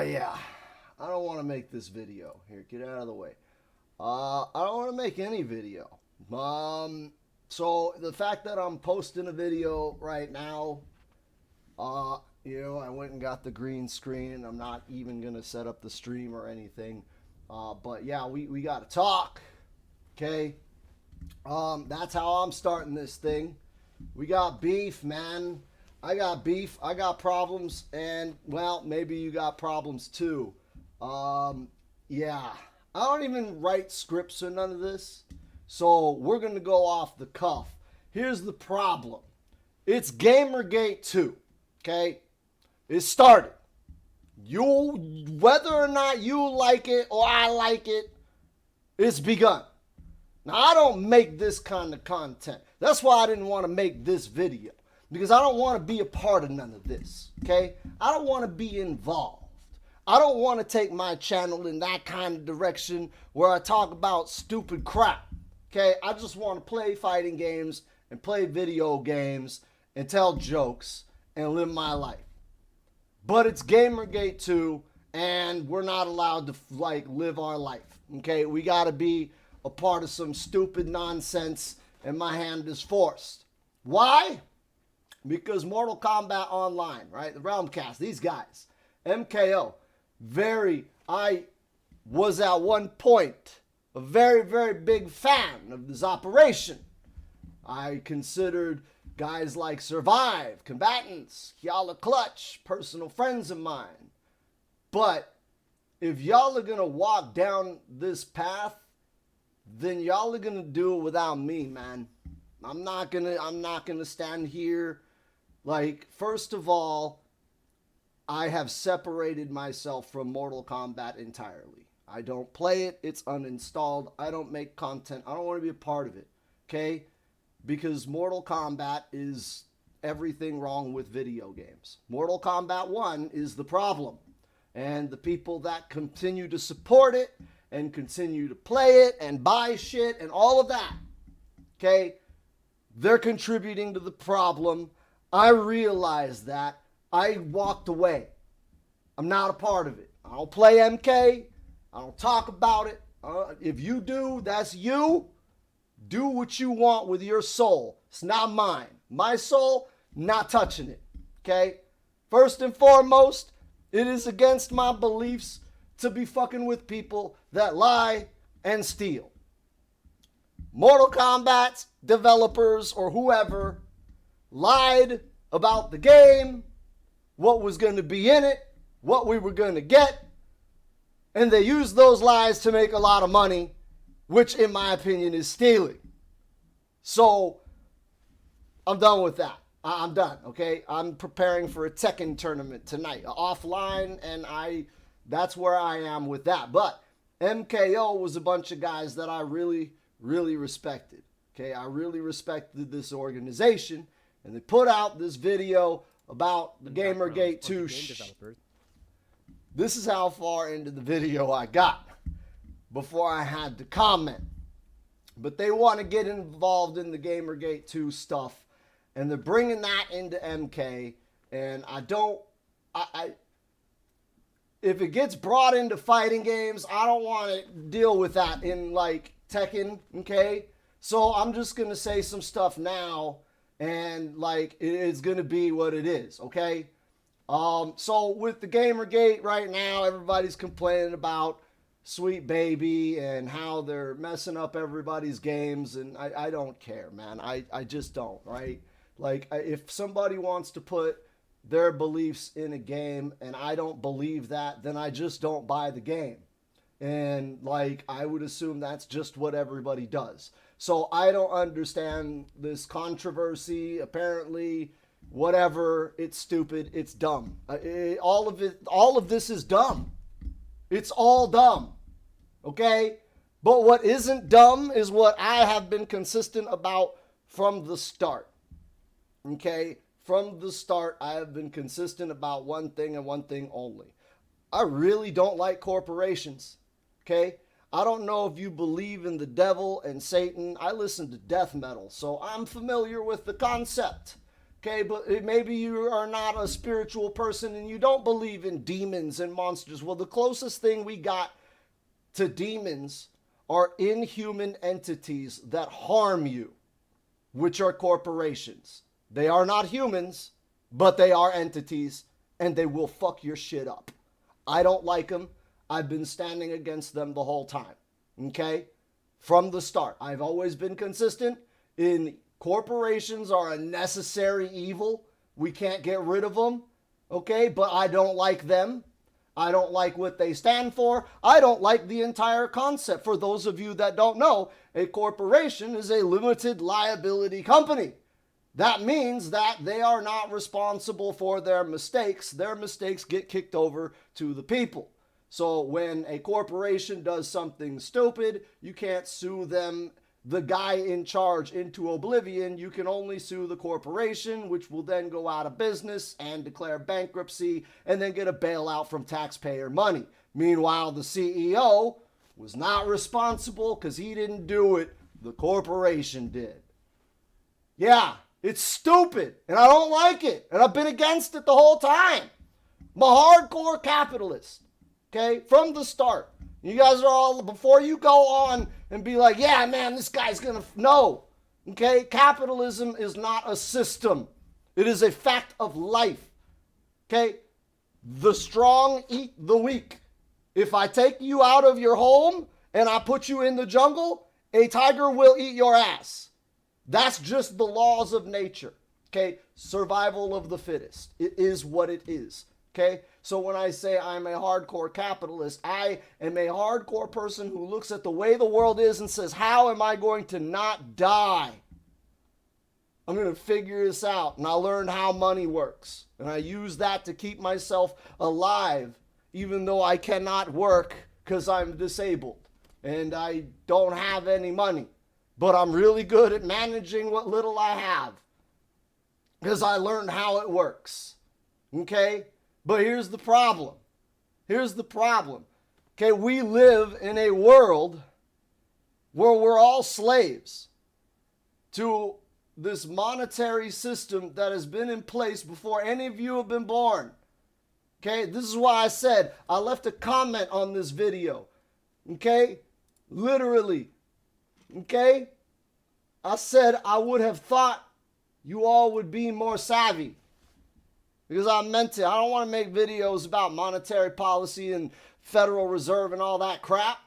Yeah. I don't want to make this video. Here, get out of the way. I don't want to make any video. So the fact that I'm posting a video right now, I went and got the green screen. I'm not even gonna set up the stream or anything. But yeah, we gotta talk. Okay. That's how I'm starting this thing. We got beef, man. I got beef. I got problems, and well, maybe you got problems too. Yeah. I don't even write scripts or none of this. So we're gonna go off the cuff. Here's the problem. It's Gamergate 2. Okay? It started. Whether or not you like it or I like it, it's begun. Now, I don't make this kind of content. That's why I didn't want to make this video. Because I don't want to be a part of none of this. Okay? I don't want to be involved. I don't want to take my channel in that kind of direction where I talk about stupid crap. Okay? I just want to play fighting games and play video games and tell jokes and live my life. But it's Gamergate 2, and we're not allowed to live our life. Okay? We got to be a part of some stupid nonsense, and my hand is forced. Why? Because Mortal Kombat Online, right? The Realmcast, these guys, MKO, I was at one point a very, very big fan of this operation. I considered guys like Survive, Combatants, Y'all Clutch, personal friends of mine. But if y'all are going to walk down this path, then y'all are going to do it without me, man. I'm not going to stand here. First of all, I have separated myself from Mortal Kombat entirely. I don't play it. It's uninstalled. I don't make content. I don't want to be a part of it. Okay? Because Mortal Kombat is everything wrong with video games. Mortal Kombat 1 is the problem. And the people that continue to support it and continue to play it and buy shit and all of that, okay, they're contributing to the problem. I realized that. I walked away. I'm not a part of it. I don't play MK. I don't talk about it. If you do, that's you. Do what you want with your soul. It's not mine. My soul, not touching it. Okay? First and foremost, it is against my beliefs to be fucking with people that lie and steal. Mortal Kombat developers or whoever lied about the game, what was going to be in it, what we were going to get, and they used those lies to make a lot of money, which in my opinion is stealing. So I'm done with that. I'm done, okay? I'm preparing for a Tekken tournament tonight, offline, and that's where I am with that. But MKO was a bunch of guys that I really, really respected. Okay, I really respected this organization, and they put out this video about the Gamergate 2 This is how far into the video I got before I had to comment. But they want to get involved in the Gamergate 2 stuff, and they're bringing that into MK, and if it gets brought into fighting games, I don't want to deal with that in Tekken, okay? So I'm just going to say some stuff now, and it's going to be what it is, okay? So with the Gamergate right now, everybody's complaining about Sweet Baby and how they're messing up everybody's games, and I don't care, man. I just don't, right? If somebody wants to put their beliefs in a game and I don't believe that, then I just don't buy the game. And I would assume that's just what everybody does. So I don't understand this controversy. Apparently, whatever, it's stupid, it's dumb. All of this is dumb. It's all dumb. Okay? But what isn't dumb is what I have been consistent about from the start. Okay? From the start, I have been consistent about one thing and one thing only. I really don't like corporations. Okay? I don't know if you believe in the devil and Satan. I listen to death metal, so I'm familiar with the concept. Okay, but maybe you are not a spiritual person and you don't believe in demons and monsters. Well, the closest thing we got to demons are inhuman entities that harm you, which are corporations. They are not humans, but they are entities, and they will fuck your shit up. I don't like them. I've been standing against them the whole time. Okay? From the start. I've always been consistent in corporations are a necessary evil. We can't get rid of them. Okay? But I don't like them. I don't like what they stand for. I don't like the entire concept. For those of you that don't know, a corporation is a limited liability company. That means that they are not responsible for their mistakes. Their mistakes get kicked over to the people. So when a corporation does something stupid, you can't sue them, the guy in charge, into oblivion. You can only sue the corporation, which will then go out of business and declare bankruptcy and then get a bailout from taxpayer money. Meanwhile, the CEO was not responsible because he didn't do it. The corporation did. Yeah, it's stupid and I don't like it. And I've been against it the whole time. I'm a hardcore capitalist. Okay, from the start. You guys are all, before you go on and be like, yeah, man, this guy's gonna, no. Okay, capitalism is not a system. It is a fact of life. Okay, the strong eat the weak. If I take you out of your home and I put you in the jungle, a tiger will eat your ass. That's just the laws of nature. Okay, survival of the fittest. It is what it is. Okay, so when I say I'm a hardcore capitalist, I am a hardcore person who looks at the way the world is and says, how am I going to not die? I'm going to figure this out. And I learned how money works. And I use that to keep myself alive, even though I cannot work because I'm disabled and I don't have any money. But I'm really good at managing what little I have because I learned how it works. Okay? But here's the problem. Here's the problem. Okay, we live in a world where we're all slaves to this monetary system that has been in place before any of you have been born. Okay, this is why I said I left a comment on this video. Okay, literally. Okay, I said I would have thought you all would be more savvy. Because I meant it. I don't want to make videos about monetary policy and Federal Reserve and all that crap.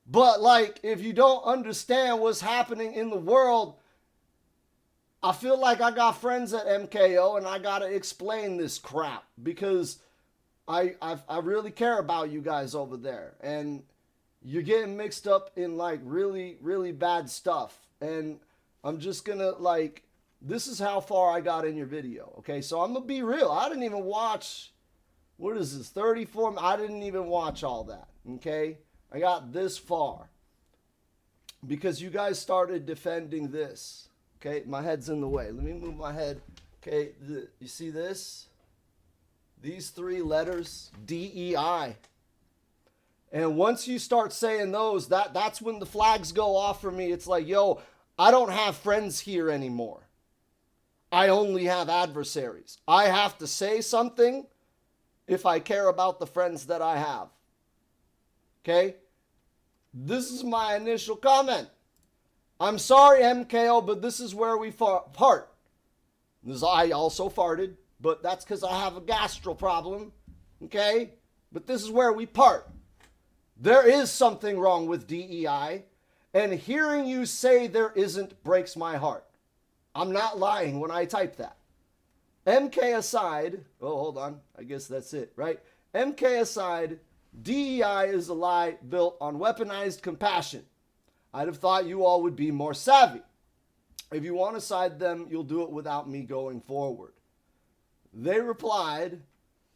But like, if you don't understand what's happening in the world, I feel like I got friends at MKO and I got to explain this crap. Because I really care about you guys over there. And you're getting mixed up in like really, really bad stuff. And I'm just going to like... This is how far I got in your video, okay? So I'm going to be real. I didn't even watch, what is this, 34? I didn't even watch all that, okay? I got this far because you guys started defending this, okay? My head's in the way. Let me move my head, okay? You see this? These three letters, DEI. And once you start saying those, that's when the flags go off for me. It's like, yo, I don't have friends here anymore. I only have adversaries. I have to say something if I care about the friends that I have. Okay? This is my initial comment. I'm sorry, MKO, but this is where we part. I also farted, but that's because I have a gastro problem. Okay? But this is where we part. There is something wrong with DEI, and hearing you say there isn't breaks my heart. I'm not lying when I type that. MK aside, oh, hold on. I guess that's it, right? MK aside, DEI is a lie built on weaponized compassion. I'd have thought you all would be more savvy. If you want to side them, you'll do it without me going forward. They replied,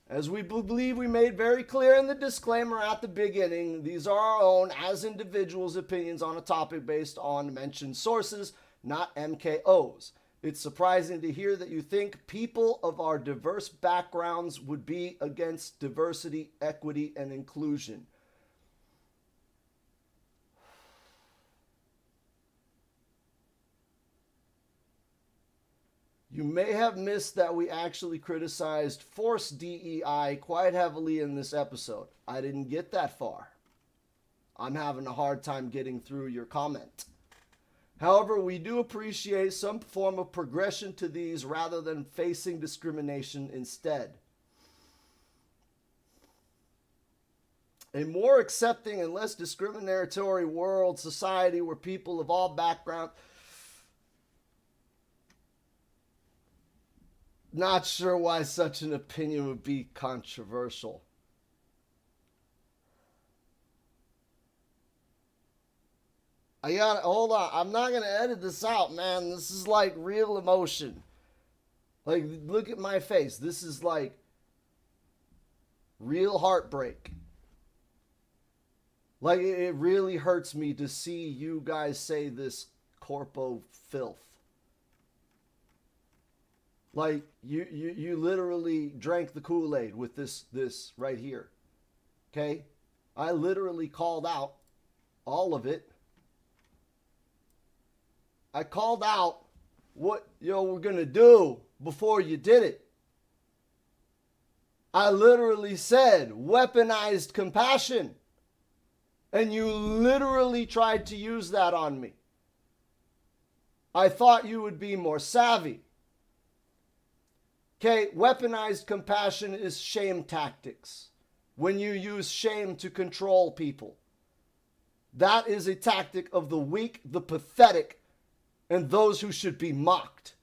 as we believe we made very clear in the disclaimer at the beginning, these are our own, as individuals, opinions on a topic based on mentioned sources, not MKO's. It's surprising to hear that you think people of our diverse backgrounds would be against diversity, equity, and inclusion. You may have missed that we actually criticized forced DEI quite heavily in this episode. I didn't get that far. I'm having a hard time getting through your comment. However, we do appreciate some form of progression to these rather than facing discrimination instead. A more accepting and less discriminatory world, society where people of all backgrounds. Not sure why such an opinion would be controversial. Hold on. I'm not going to edit this out, man. This is like real emotion. Like, look at my face. This is like real heartbreak. Like, it really hurts me to see you guys say this corpo filth. Like, you literally drank the Kool-Aid with this right here. Okay? I literally called out all of it. I called out what we're going to do before you did it. I literally said weaponized compassion. And you literally tried to use that on me. I thought you would be more savvy. Okay, weaponized compassion is shame tactics. When you use shame to control people. That is a tactic of the weak, the pathetic, and those who should be mocked.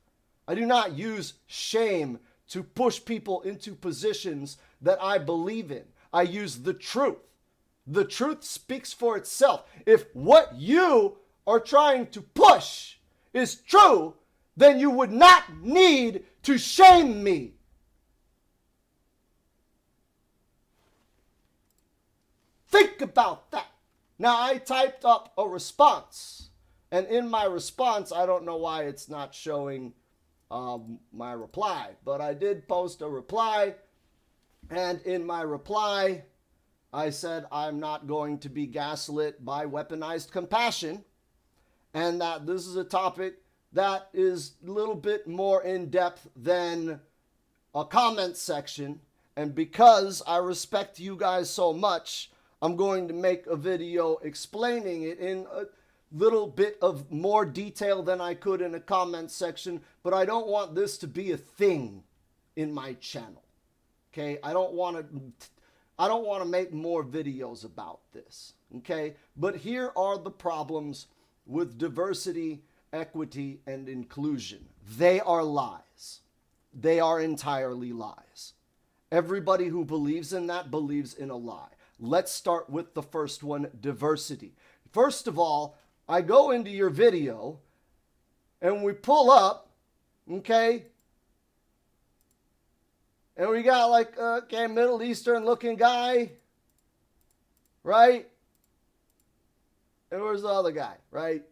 I do not use shame to push people into positions that I believe in. I use the truth. The truth speaks for itself. If what you are trying to push is true, then you would not need to shame me. Think about that. Now, I typed up a response. And in my response, I don't know why it's not showing my reply. But I did post a reply. And in my reply, I said I'm not going to be gaslit by weaponized compassion. And that this is a topic that is a little bit more in depth than a comment section. And because I respect you guys so much, I'm going to make a video explaining it in a little bit of more detail than I could in a comment section. But I don't want this to be a thing in my channel. Okay? I don't want to make more videos about this. Okay? But here are the problems with diversity, equity, and inclusion. They are lies. They are entirely lies. Everybody who believes in that believes in a lie. Let's start with the first one, diversity. First of all, I go into your video and we pull up, okay? And we got like, Middle Eastern looking guy, right? And where's the other guy, right?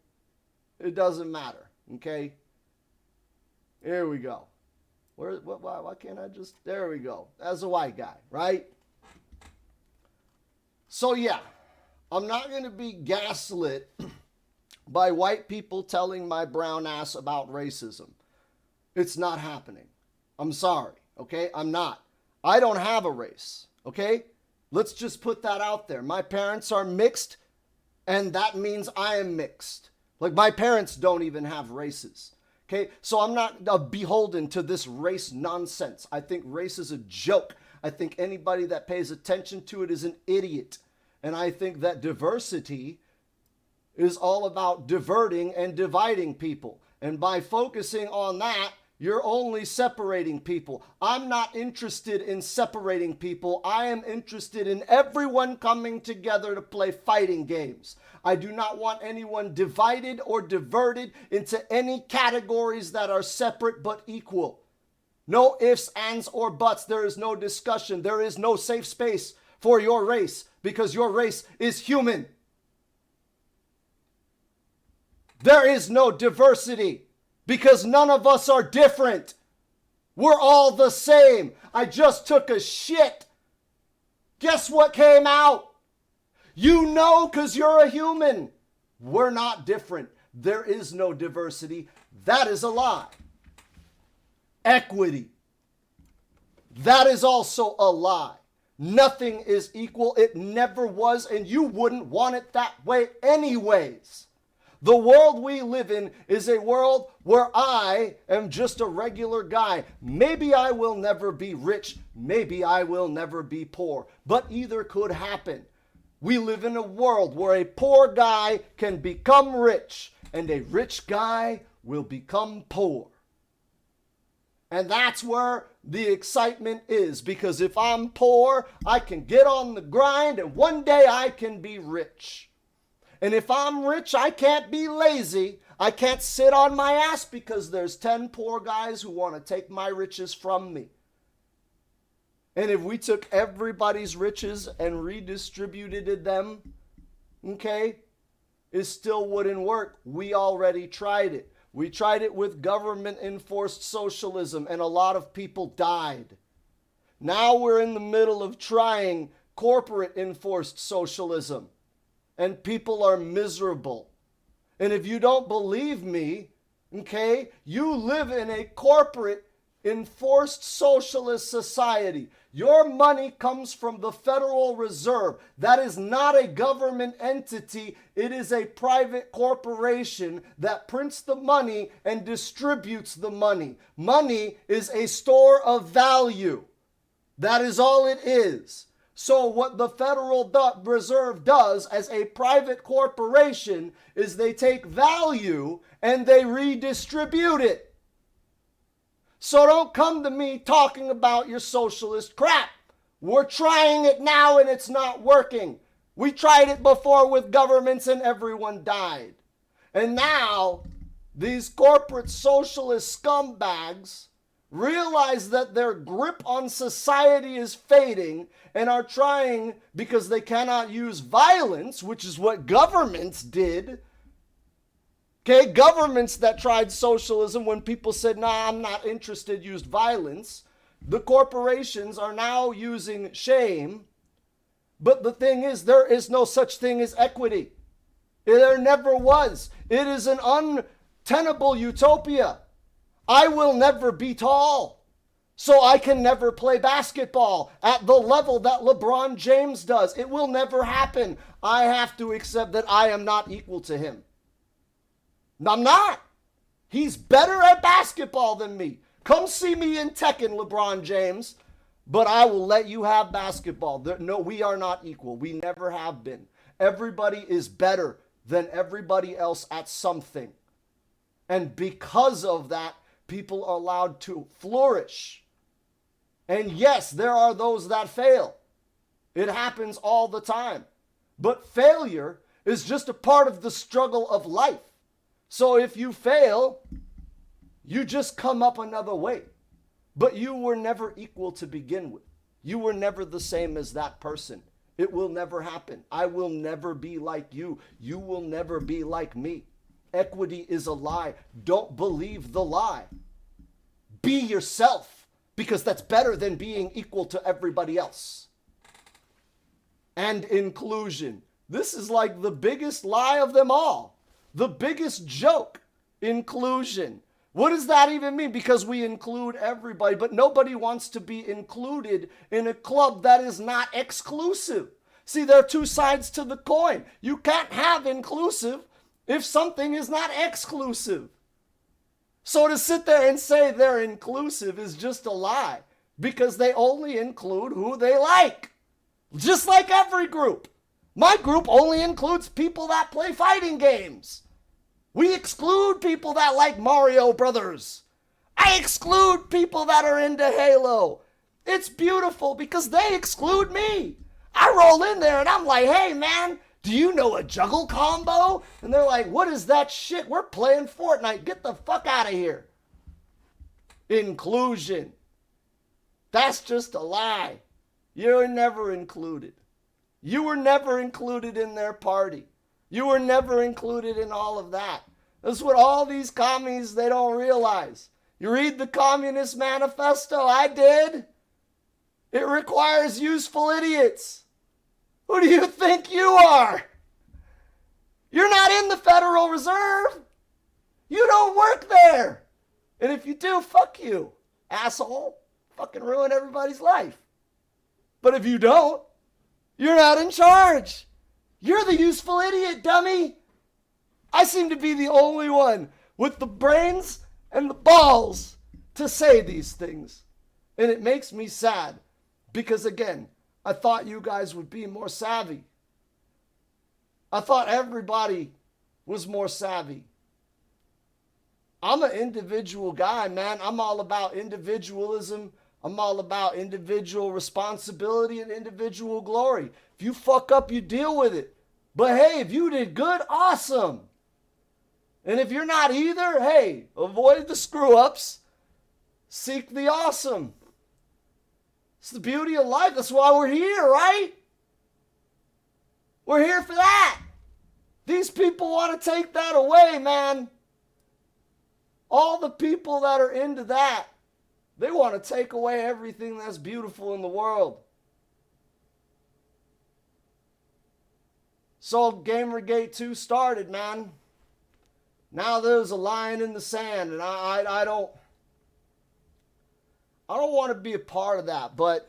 It doesn't matter, okay? Here we go. Why can't I just, there we go. That's a white guy, right? So yeah, I'm not going to be gaslit by white people telling my brown ass about racism. It's not happening. I'm sorry, okay? I'm not. I don't have a race, okay? Let's just put that out there. My parents are mixed, and that means I am mixed. Like, my parents don't even have races, okay? So I'm not beholden to this race nonsense. I think race is a joke. I think anybody that pays attention to it is an idiot. And I think that diversity is all about diverting and dividing people. And by focusing on that, you're only separating people. I'm not interested in separating people. I am interested in everyone coming together to play fighting games. I do not want anyone divided or diverted into any categories that are separate but equal. No ifs, ands, or buts. There is no discussion. There is no safe space for your race because your race is human. There is no diversity because none of us are different. We're all the same. I just took a shit. Guess what came out? You know, because you're a human. We're not different. There is no diversity. That is a lie. equity. That is also a lie. Nothing is equal. It never was, and you wouldn't want it that way anyways. The world we live in is a world where I am just a regular guy. Maybe I will never be rich. Maybe I will never be poor. But either could happen. We live in a world where a poor guy can become rich and a rich guy will become poor. And that's where the excitement is, because if I'm poor, I can get on the grind and one day I can be rich. And if I'm rich, I can't be lazy. I can't sit on my ass because there's 10 poor guys who want to take my riches from me. And if we took everybody's riches and redistributed them, okay, it still wouldn't work. We already tried it. We tried it with government-enforced socialism, and a lot of people died. Now we're in the middle of trying corporate-enforced socialism, and people are miserable. And if you don't believe me, okay, you live in a corporate-enforced socialist society. Your money comes from the Federal Reserve. That is not a government entity. It is a private corporation that prints the money and distributes the money. Money is a store of value. That is all it is. So what the Federal Reserve does as a private corporation is they take value and they redistribute it. So don't come to me talking about your socialist crap. We're trying it now and it's not working. We tried it before with governments and everyone died. And now these corporate socialist scumbags realize that their grip on society is fading and are trying, because they cannot use violence, which is what governments did. Okay, governments that tried socialism, when people said, nah, I'm not interested, used violence. The corporations are now using shame. But the thing is, there is no such thing as equity. There never was. It is an untenable utopia. I will never be tall, so I can never play basketball at the level that LeBron James does. It will never happen. I have to accept that I am not equal to him. I'm not. He's better at basketball than me. Come see me in Tekken, LeBron James. But I will let you have basketball. No, we are not equal. We never have been. Everybody is better than everybody else at something. And because of that, people are allowed to flourish. And yes, there are those that fail. It happens all the time. But failure is just a part of the struggle of life. So if you fail, you just come up another way. But you were never equal to begin with. You were never the same as that person. It will never happen. I will never be like you. You will never be like me. Equity is a lie. Don't believe the lie. Be yourself, because that's better than being equal to everybody else. And inclusion. This is like the biggest lie of them all. The biggest joke. Inclusion. What does that even mean? Because we include everybody, but nobody wants to be included in a club that is not exclusive. See, there are two sides to the coin. You can't have inclusive if something is not exclusive. So to sit there and say they're inclusive is just a lie, because they only include who they like. Just like every group. My group only includes people that play fighting games. We exclude people that like Mario Brothers. I exclude people that are into Halo. It's beautiful because they exclude me. I roll in there and I'm like, hey man, do you know a juggle combo? And they're like, what is that shit? We're playing Fortnite. Get the fuck out of here. Inclusion. That's just a lie. You're never included. You were never included in their party. You were never included in all of that. That's what all these commies, they don't realize. You read the Communist Manifesto? I did. It requires useful idiots. Who do you think you are? You're not in the Federal Reserve. You don't work there. And if you do, fuck you. asshole. Fucking ruin everybody's life. But if you don't, you're not in charge. You're the useful idiot, dummy. I seem to be the only one with the brains and the balls to say these things. And it makes me sad because, again, I thought you guys would be more savvy. I thought everybody was more savvy. I'm an individual guy, man. I'm all about individualism. I'm all about individual responsibility and individual glory. If you fuck up, you deal with it. But hey, if you did good, awesome. And if you're not either, hey, avoid the screw-ups. Seek the awesome. It's the beauty of life. That's why we're here, right? We're here for that. These people want to take that away, man. All the people that are into that, they want to take away everything that's beautiful in the world. So Gamergate 2 started, man. Now there's a line in the sand, and I don't want to be a part of that, but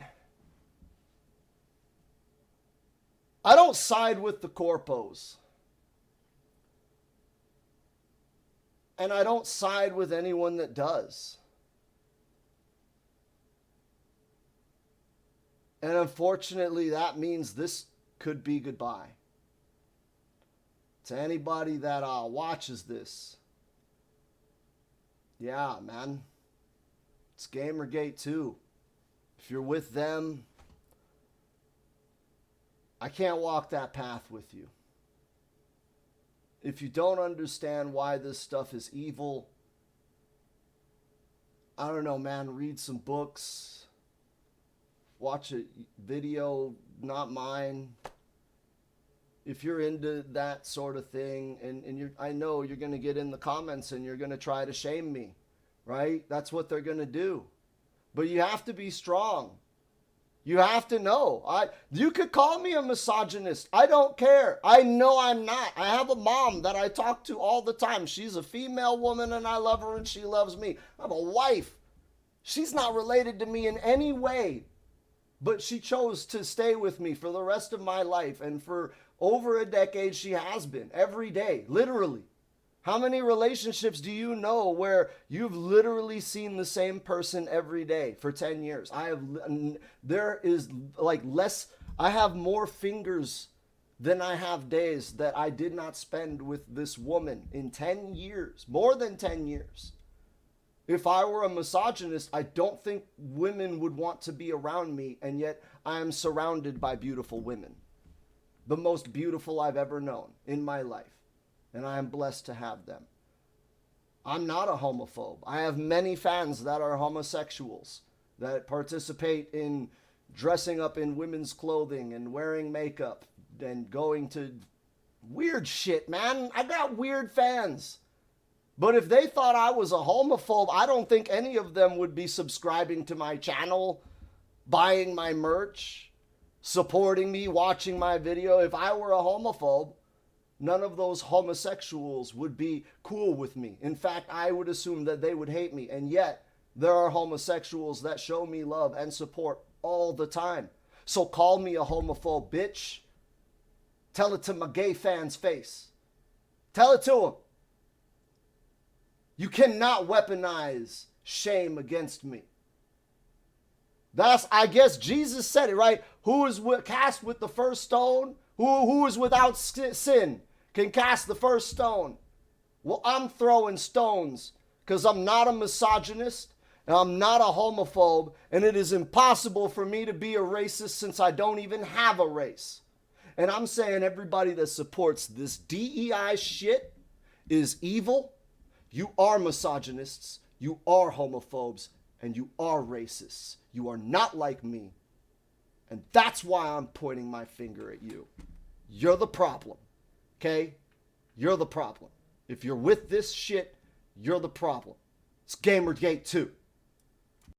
I don't side with the corpos. And I don't side with anyone that does. And unfortunately, that means this could be goodbye. To anybody that watches this. Yeah, man. It's Gamergate 2. If you're with them, I can't walk that path with you. If you don't understand why this stuff is evil, I don't know, man, read some books, watch a video, not mine. If you're into that sort of thing, and I know you're going to get in the comments and you're going to try to shame me, right? That's what they're going to do. But you have to be strong. You have to know. You could call me a misogynist. I don't care. I know I'm not. I have a mom that I talk to all the time. She's a female woman and I love her and she loves me. I have a wife. She's not related to me in any way, but she chose to stay with me for the rest of my life. And for over a decade, she has been every day, literally. How many relationships do you know where you've literally seen the same person every day for 10 years? I have more fingers than I have days that I did not spend with this woman in 10 years, more than 10 years. If I were a misogynist, I don't think women would want to be around me, and yet I am surrounded by beautiful women. The most beautiful I've ever known in my life. And I am blessed to have them. I'm not a homophobe. I have many fans that are homosexuals, that participate in dressing up in women's clothing and wearing makeup and going to weird shit, man. I got weird fans. But if they thought I was a homophobe, I don't think any of them would be subscribing to my channel, buying my merch, supporting me, watching my video. If I were a homophobe, none of those homosexuals would be cool with me. In fact, I would assume that they would hate me. And yet, there are homosexuals that show me love and support all the time. So call me a homophobe, bitch. Tell it to my gay fans' face. Tell it to them. You cannot weaponize shame against me. I guess Jesus said it, right? Who is cast with the first stone? Who is without sin can cast the first stone. Well, I'm throwing stones because I'm not a misogynist and I'm not a homophobe, and it is impossible for me to be a racist since I don't even have a race. And I'm saying everybody that supports this DEI shit is evil. You are misogynists, you are homophobes, and you are racists. You are not like me. And that's why I'm pointing my finger at you. You're the problem. Okay? You're the problem. If you're with this shit, you're the problem. It's Gamergate 2.